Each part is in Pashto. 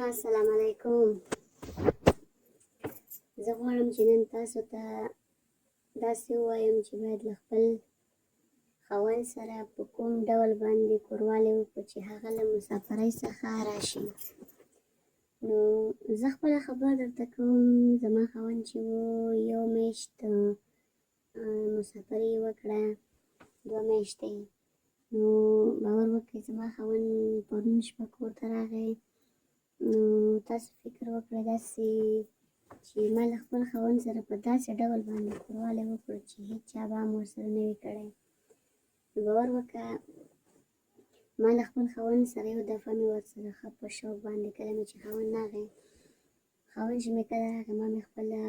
السلام علیکم. زه غواړم چې نن تاسو ته داسې ووایم چې باید له خپل خاوند سره په کوم ډول باندې کوروالی وکړو چې هغه له مسافرۍ څخه راشي. نو زه خپله خبره درته کوم. زما خاوند چې و یو میاشت مسافري وکړه، 2 میاشتې. نو باور وکړئ زما خاوند پرون شپه کور ته راغی. نو تاسو فکر وکړئ داسې چې ما له خپل خاوند سره په داسې ډول باندې کوروالی وکړو چې هېڅ چا به هم ورسره نه وي کړی. نو باور وکړه ما له خپل خاوند سره یو دفعه مې ورسره ښه په شوق باندې کله مې چې خاوند راغی، خاوند چې مې کله راغی ما مې خپله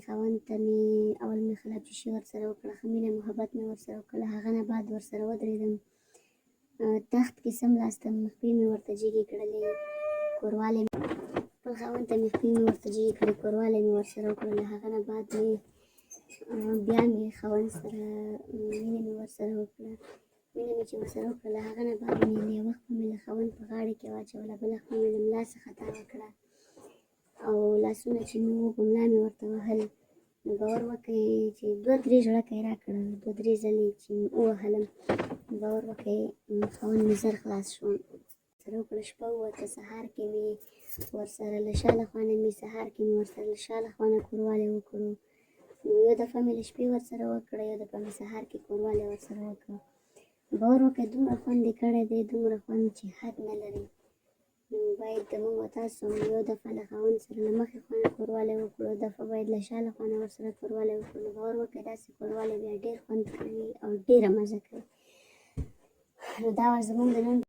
خاوند ته مې اول مې خلابچشي ورسره وکړه، ښه مینه محبت مې ورسره وکړ. له هغه نه بعد ورسره ودرېدم، تخت کې څملاستم، خپې مې ورته جګې کړلې، کوروالی خپل خاوند ته مې خپې مې ورته جګې کړې، کوروالی مې ورسره وکړ. له هغه نه بعد مې بیا مې خاوند سره مینه مې ورسره وکړه. مینه مې چې ورسره وکړه له هغه نه بعد مې یو وخت مې له خاوند په غاړه کې واچوله، بله خوا مې له ملا څخه تاوه کړه او لاسونه چې مې وو په ملا مې ورته وهل. نو باور وکړئ چې 2-3 ژړکه یې راکړل، 2-3 ځلې چې ووهلم. باور وکړئ خاوند مې زر خلاص شو. ورسره وکړه، شپه ووته، سهار کې مې ورسره له شا له خوا نه سهار کې مې ورسره له شا له خوا نه کوروالی وکړو. نو یو دفعه مې له شپې ورسره وکړه، یو دفعه مې سهار کې کوروالی ورسره وکړه. باور وکړئ دومره خوند یې کړی دی، دومره خوند چې حد نه لري. نو باید موږ او تاسو یو دفعه له خاوند سره له مخې خوا نه کوروالی وکړو، یو دفعه باید له شا له خوا نه ورسره کوروالی وکړو. نو باور وکړئ داسې کوروالی بیا ډېر خوند کوي او ډېره مزه کوي. نو دا وه زموږ د نن